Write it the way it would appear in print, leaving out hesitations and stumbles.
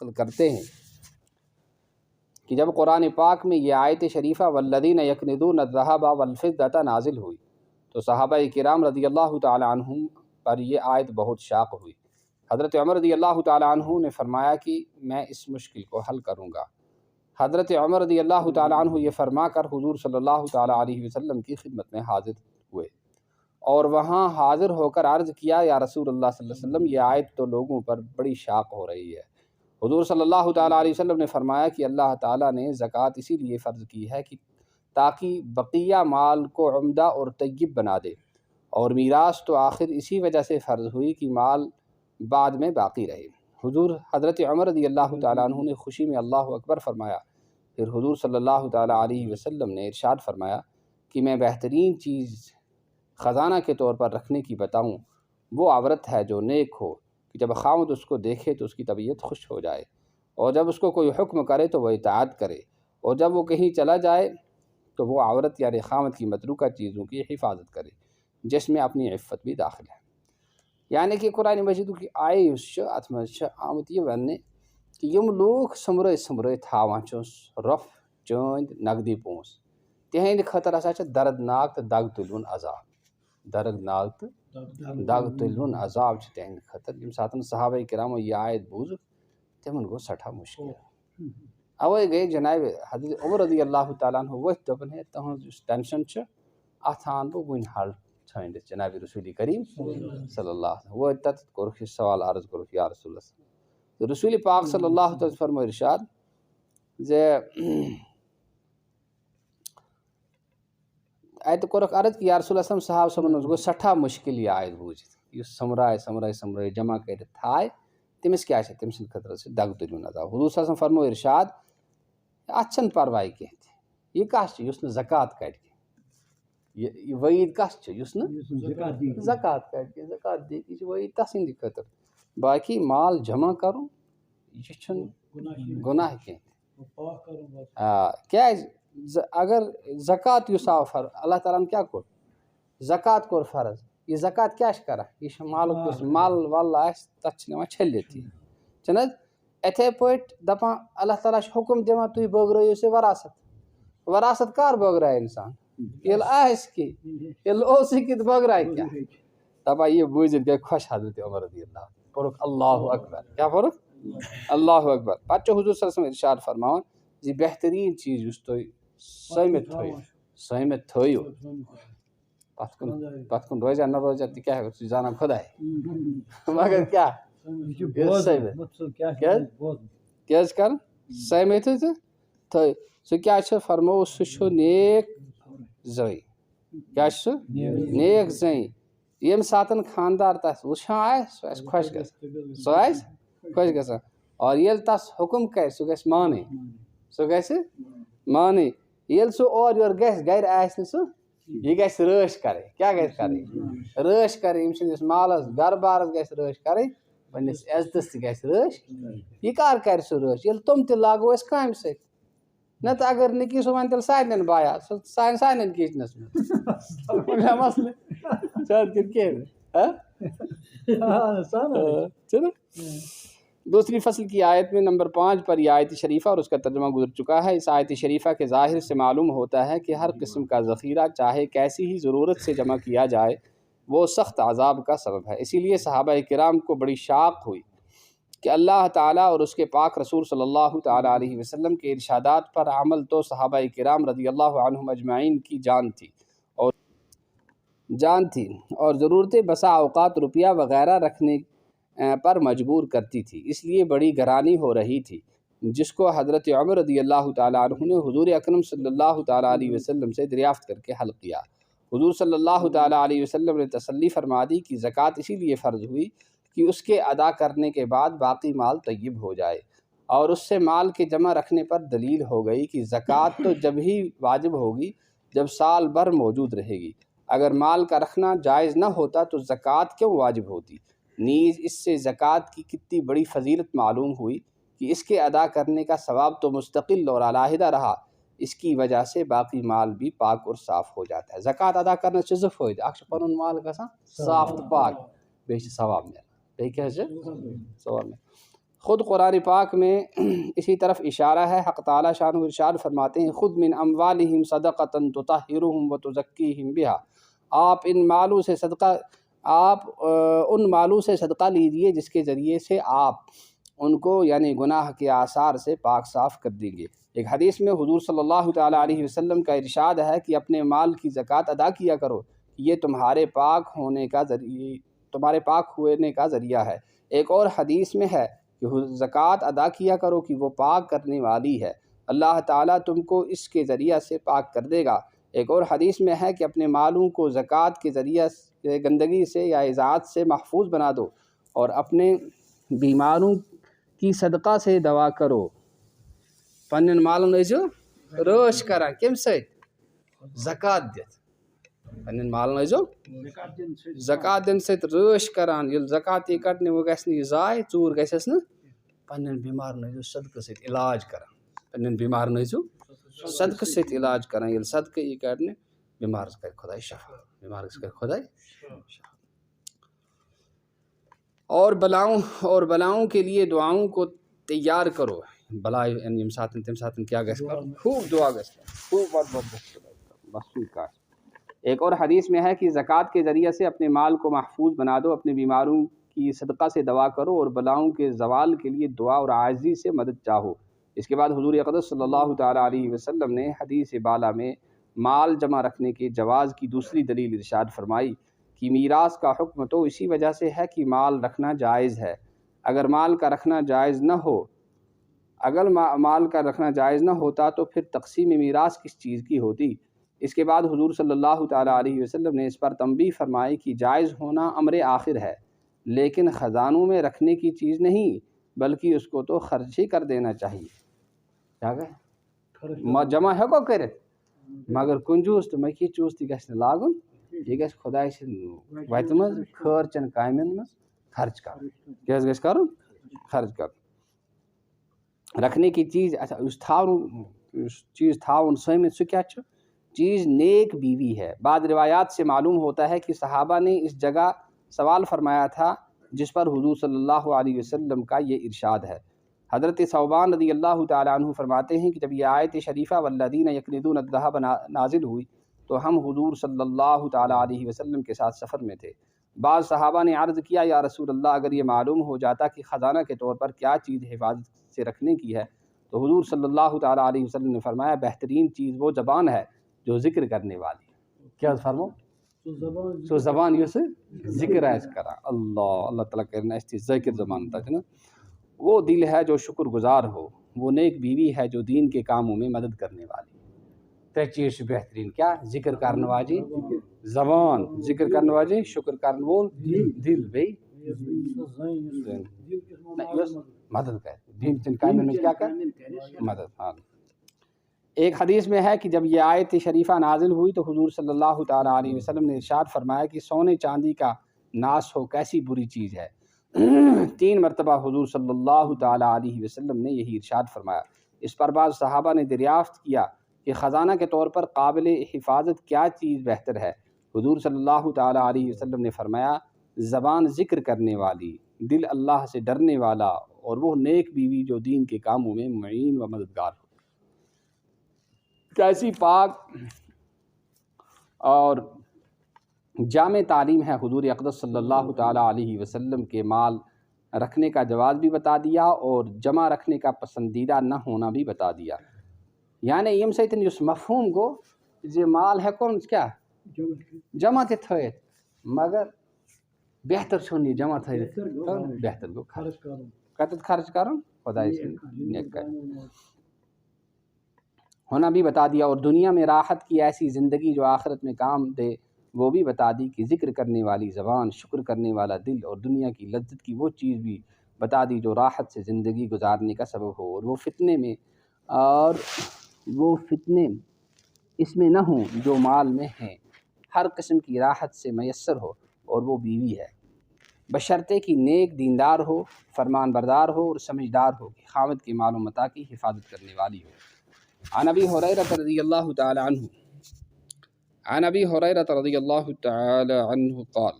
نقل کرتے ہیں کہ جب قرآن پاک میں یہ آیت شریفہ والذین یکنزون الذھب والفضة نازل ہوئی تو صحابہ کرام رضی اللہ تعالی عنہم پر یہ آیت بہت شاق ہوئی۔ حضرت عمر رضی اللہ تعالی عنہ نے فرمایا کہ میں اس مشکل کو حل کروں گا۔ حضرت عمر رضی اللہ تعالی عنہ یہ فرما کر حضور صلی اللہ تعالی علیہ وسلم کی خدمت میں حاضر ہوئے اور وہاں حاضر ہو کر عرض کیا یا رسول اللہ صلی اللہ علیہ وسلم یہ آیت تو لوگوں پر بڑی شاق ہو رہی ہے۔ حضور صلی اللہ تعالی علیہ وسلم نے فرمایا کہ اللہ تعالیٰ نے زکوٰۃ اسی لیے فرض کی ہے کہ تاکہ بقیہ مال کو عمدہ اور طیب بنا دے، اور میراث تو آخر اسی وجہ سے فرض ہوئی کہ مال بعد میں باقی رہے۔ حضرت عمر رضی اللہ تعالیٰ عنہ نے خوشی میں اللہ اکبر فرمایا۔ پھر حضور صلی اللہ تعالیٰ علیہ وسلم نے ارشاد فرمایا کہ میں بہترین چیز خزانہ کے طور پر رکھنے کی بتاؤں، وہ عورت ہے جو نیک ہو کہ جب خاوند اس کو دیکھے تو اس کی طبیعت خوش ہو جائے، اور جب اس کو کوئی حکم کرے تو وہ اطاعت کرے، اور جب وہ کہیں چلا جائے تو وہ عورت یعنی خاوند کی متروکہ چیزوں کی حفاظت کرے جس میں اپنی عفت بھی داخل ہے۔ یعنی کہ قرآن مجید کی آیہ ات مز آمت یہ وننے کہ یم لوگ سمرے تھاوان رف چند نقدی پونس تہند خطر ہسا دردناک تو دگ تلون عذاب، دردناک تو دگ تلون عذاب تہند خطر۔ یم سات صحابہ کرامو یہ آیت بوز تمن گو سٹھا مشکل، اوے گئے جناب حضرت عمر رضی اللہ تعالیٰ عنہ وتھ دپن ہے تہذ ٹینشن ات ہان بہ ون حل ژھانڈت جناب رسول کریم صلی اللہ علیہ وسلم وہ تت کورک سوال عرض کورک یا رسول اللہ، رسول پاک صلی اللہ علیہ وسلم فرمو ارشاد زِ ات کورک عرض کہ یا رسول اللہ صحابہ صبن گو سٹھا مشکل یہ آیت بوزت اس سمرائے جمع کر تھائے تمس کیا تم سند خطر سے دگ تلون عذاب۔ حضور صلی اللہ علیہ وسلم فرمو ارشاد ات چھن پرواے کی یہ کس اس زکوٰۃ کڑ کے یہ وعید کس اس زکوٰۃ کڑ کے زکوٰۃ دی یہ وعید تسند خطر، باقی مال جمع کرو یہ چھن گناہ کی کیاز اگر زکوٰۃ یس آو فرض اللہ تعالیٰ کیا کور زکوٰۃ کور فرض، یہ زکوٰۃ کیا کران یہ مالک مال ول تک نوان چھلت چھن اتھے پٲٹھۍ دپان اللہ تعالیٰ حکم دِوان تُہۍ بٲگرٲیِو سا وراثت کر بٲگرایہِ انسان ییٚلہِ آسہِ کینٛہہ ییٚلہِ اوسُے کہِ تہٕ بٲگرایہِ کیٛاہ دپان یہ بوٗزِتھ گٔے خۄش حضرت عمر رضی اللہ پوٚرُکھ اللہ اکبر کیا پوٚرُکھ اللہ اکبر۔ پتہٕ چھُ حضور صلی اللہ علیہ وسلم ارشاد فرماوان زِ بہتریٖن چیٖز یُس تُہۍ سٲمِتھ تھٲیِو پتھ کُن روزیا نہ روزیا تہِ کیٛاہ ژٕ چھُ زانان خۄداے مگر کیٛاہ کیٛازِ کران سٲمِتھ تہٕ تھٲیِو سُہ کیٛاہ چھُ فرمووُ سُہ چھُ نیک زٔنۍ، کیٛاہ چھُ سُہ نیک زٔنۍ ییٚمہِ ساتہٕ خانٛدار تس وٕچھان آسہِ سُہ آسہِ خۄش گژھان خۄش گژھان اور ییٚلہِ تس حکم کرِ سُہ گژھِ مانٕنۍ ییٚلہِ سُہ اورٕ یورٕ گژھِ گرِ آسہِ نہٕ سُہ یہ گژھِ رٲچھ کرٕنۍ کیٛاہ گژھِ کرٕنۍ رٲچھ کرٕنۍ أمۍ سٕنٛدِس مالس گرٕ بارس گژھِ رٲچھ کرٕنۍ پننس عزتس تہِ گژھِ رٲچھ یہ کر کرِ سُہ رٲچھ ییٚلہِ تِم تہِ لاگو أسۍ کامہِ سۭتۍ نتہٕ اگر نہٕ کینٛہہ سُہ ونہِ تیٚلہِ سارنٕے بایا سُہ سانٮ۪ن کچنس منٛز مسلہٕ دوسری فصل کی آیت میں نمبر 5 پر یہ آیت شریفہ اور اس کا ترجمہ گزر چکا ہے۔ اس آیت شریفہ کے ظاہر سے معلوم ہوتا ہے کہ ہر قسم کا ذخیرہ چاہے کیسی ہی ضرورت سے جمع کیا جائے وہ سخت عذاب کا سبب ہے۔ اسی لیے صحابہ کرام کو بڑی شاق ہوئی کہ اللہ تعالیٰ اور اس کے پاک رسول صلی اللہ تعالیٰ علیہ وسلم کے ارشادات پر عمل تو صحابہ کرام رضی اللہ عنہم اجمعین کی جان تھی اور ضرورتیں بسا اوقات روپیہ وغیرہ رکھنے پر مجبور کرتی تھی، اس لیے بڑی گرانی ہو رہی تھی جس کو حضرت عمر رضی اللہ تعالیٰ عنہ نے حضور اکرم صلی اللہ تعالیٰ علیہ وسلم سے دریافت کر کے حل کیا۔ حضور صلی اللہ تعالیٰ علیہ وسلم نے تسلی فرما دی کہ زکوٰۃ اسی لیے فرض ہوئی کہ اس کے ادا کرنے کے بعد باقی مال طیب ہو جائے، اور اس سے مال کے جمع رکھنے پر دلیل ہو گئی کہ زکوٰۃ تو جب ہی واجب ہوگی جب سال بھر موجود رہے گی، اگر مال کا رکھنا جائز نہ ہوتا تو زکوٰۃ کیوں واجب ہوتی؟ نیز اس سے زکوٰۃ کی کتنی بڑی فضیلت معلوم ہوئی کہ اس کے ادا کرنے کا ثواب تو مستقل اور علیحدہ رہا، اس کی وجہ سے باقی مال بھی پاک اور صاف ہو جاتا ہے۔ زکوٰۃ ادا کرنا چھ زٕ فٲیدٕ، اکھ چھُ پنُن مال گژھان صاف تہٕ پاک، بیٚیہِ چھُ ثواب مِلان، بیٚیہِ کیٛاہ چھُ ثواب مِلان۔ خود قرآن پاک میں اسی طرف اشارہ ہے۔ حق تعالیٰ شان و ارشاد فرماتے ہیں خذ من اموالہم صدقۃ تطہرہم وتزکیہم بہا، آپ ان مالوں سے صدقہ لیجئے جس کے ذریعے سے آپ ان کو یعنی گناہ کے آثار سے پاک صاف کر دیں گے۔ ایک حدیث میں حضور صلی اللہ تعالیٰ علیہ وسلم کا ارشاد ہے کہ اپنے مال کی زکوٰۃ ادا کیا کرو، یہ تمہارے پاک ہونے کا ذریعہ ہے۔ ایک اور حدیث میں ہے کہ زکوٰۃ ادا کیا کرو کہ وہ پاک کرنے والی ہے، اللہ تعالیٰ تم کو اس کے ذریعہ سے پاک کر دے گا۔ ایک اور حدیث میں ہے کہ اپنے مالوں کو زکوٰۃ کے ذریعہ سے گندگی سے یا اذات سے محفوظ بنا دو، اور اپنے بیماروں کی صدقہ سے دوا کرو۔ پنن مالن ٲسِو رٲچھ کران کمہِ سۭتۍ؟ زکات دِتھ۔ پنن مالن ٲسِو زکات دِنہٕ سۭتۍ رٲچھ کران، ییٚلہِ زکات یی کڑنہٕ وۄنۍ گژھِ نہٕ یہِ ضایع، ژوٗر گژھٮ۪س نہٕ، پننٮ۪ن بیمارن ٲسِو صدقہٕ سۭتۍ علاج کران، پننٮ۪ن بیمارن ٲسِو صدقہٕ سۭتۍ علاج کران، ییٚلہِ صدقہٕ یی کڑنہٕ بیمارس کرِ خۄداے شفا، بیمارس کرِ خۄداے شفا۔ اور بلاؤں کے لیے دعاؤں کو تیار کرو، بلائے ییٚمہِ ساتہٕ تَمہِ ساتہٕ کیٛاہ گژھِ کرُن؟ خوب دعا گژھِ کرُن، خوب بس کا۔ ایک اور حدیث میں ہے کہ زکوٰۃ کے ذریعے سے اپنے مال کو محفوظ بنا دو، اپنے بیماروں کی صدقہ سے دوا کرو، اور بلاؤں کے زوال کے لیے دعا اور عاجزی سے مدد چاہو۔ اس کے بعد حضور اقدس صلی اللہ تعالیٰ علیہ وسلم نے حدیث بالا میں مال جمع رکھنے کے جواز کی دوسری دلیل ارشاد فرمائی کہ میراث کا حکم تو اسی وجہ سے ہے کہ مال رکھنا جائز ہے، اگر مال کا رکھنا جائز نہ ہوتا تو پھر تقسیم میراث کس چیز کی ہوتی۔ اس کے بعد حضور صلی اللہ تعالیٰ علیہ وسلم نے اس پر تنبیہ فرمائی کہ جائز ہونا امر آخر ہے، لیکن خزانوں میں رکھنے کی چیز نہیں، بلکہ اس کو تو خرچ ہی کر دینا چاہیے۔ کیا گئے جمع ہیکو کرت مگر کنجوس تو مکھی چوس تہ گژھِ نہٕ لاگُن، یہ گژھِ خداے سٕنٛدِ وتہِ منٛز خٲرچن کامٮ۪ن منٛز خرچ کرُن۔ کیٛاہ گژھِ کرُن؟ خرچ کرُن۔ رکھنے کی چیز اچھا یُس چیز تھاوُن سٲمِتھ سُہ کیٛاہ چھُ؟ چیز نیک بیوی ہے۔ بعض روایات سے معلوم ہوتا ہے کہ صحابہ نے اس جگہ سوال فرمایا تھا جس پر حضور صلی اللہ علیہ وسلم کا یہ ارشاد ہے۔ حضرت ثوبان رضی اللہ تعالیٰ عنہ فرماتے ہیں کہ جب یہ آیت شریفہ والذین یکنزون الذہب نازل ہوئی تو ہم حضور صلی اللہ تعالیٰ علیہ وسلم کے ساتھ سفر میں تھے۔ بعض صحابہ نے عرض کیا یا رسول اللہ اگر یہ معلوم ہو جاتا کہ خزانہ کے طور پر کیا چیز حفاظت سے رکھنے کی ہے تو حضور صلی اللہ تعالیٰ علیہ وسلم نے فرمایا بہترین چیز وہ زبان ہے جو ذکر کرنے والی ہے۔ کیا فرمو؟ سو زبان یس ذکر آس کران، اللہ تعالیٰ کرنا اس ذکر زبان تک نا۔ وہ دل ہے جو شکر گزار ہو، وہ نیک بیوی ہے جو دین کے کاموں میں مدد کرنے والی۔ ترے چیز بہترین کیا؟ ذکر کرنے والی زبان، ذکر کرنے والی شکر کرنے وول دل، بیٚیہِ مدد کر، دین چن کامن میں کیا کر؟ مدد۔ ہاں ایک حدیث میں ہے کہ جب یہ آیت شریفہ نازل ہوئی تو حضور صلی اللہ تعالیٰ علیہ وسلم نے ارشاد فرمایا کہ سونے چاندی کا ناس ہو کیسی بری چیز ہے۔ 3 مرتبہ حضور صلی اللہ تعالیٰ علیہ وسلم نے یہی ارشاد فرمایا۔ اس پر بعض صحابہ نے دریافت کیا کہ خزانہ کے طور پر قابل حفاظت کیا چیز بہتر ہے؟ حضور صلی اللہ تعالیٰ علیہ وسلم نے فرمایا زبان ذکر کرنے والی، دل اللہ سے ڈرنے والا، اور وہ نیک بیوی جو دین کے کاموں میں معین و مددگار ہو۔ کیسی پاک اور جامع تعلیم ہے۔ حضور اقدس صلی اللہ تعالیٰ علیہ وسلم کے مال رکھنے کا جواز بھی بتا دیا اور جمع رکھنے کا پسندیدہ نہ ہونا بھی بتا دیا۔ یعنی یم سۭتۍ یُس مفہوم گو زِ مال ہیکون کیا جمع تہِ تھٲیِتھ مگر بہتر چھُنہٕ یہِ جمع تھٲیِتھ، بہتر گو خرچ کرُن۔ کتٮ۪تھ خرچ کرُن؟ خداے سٕنٛدِ نیک کامہِ ہونا بھی بتا دیا، اور دنیا میں راحت کی ایسی زندگی جو آخرت میں کام دے وہ بھی بتا دی کہ ذکر کرنے والی زبان، شکر کرنے والا دل، اور دنیا کی لذت کی وہ چیز بھی بتا دی جو راحت سے زندگی گزارنے کا سبب ہو، اور وہ فتنے اس میں نہ ہوں جو مال میں ہیں، ہر قسم کی راحت سے میسر ہو، اور وہ بیوی ہے بشرطے کہ نیک دیندار ہو، فرمان بردار ہو، اور سمجھدار ہو کہ خاوند کے مال و متاع کی حفاظت کرنے والی ہو۔ عن ابی ہریرہ رضی اللہ تعالی عنہ قال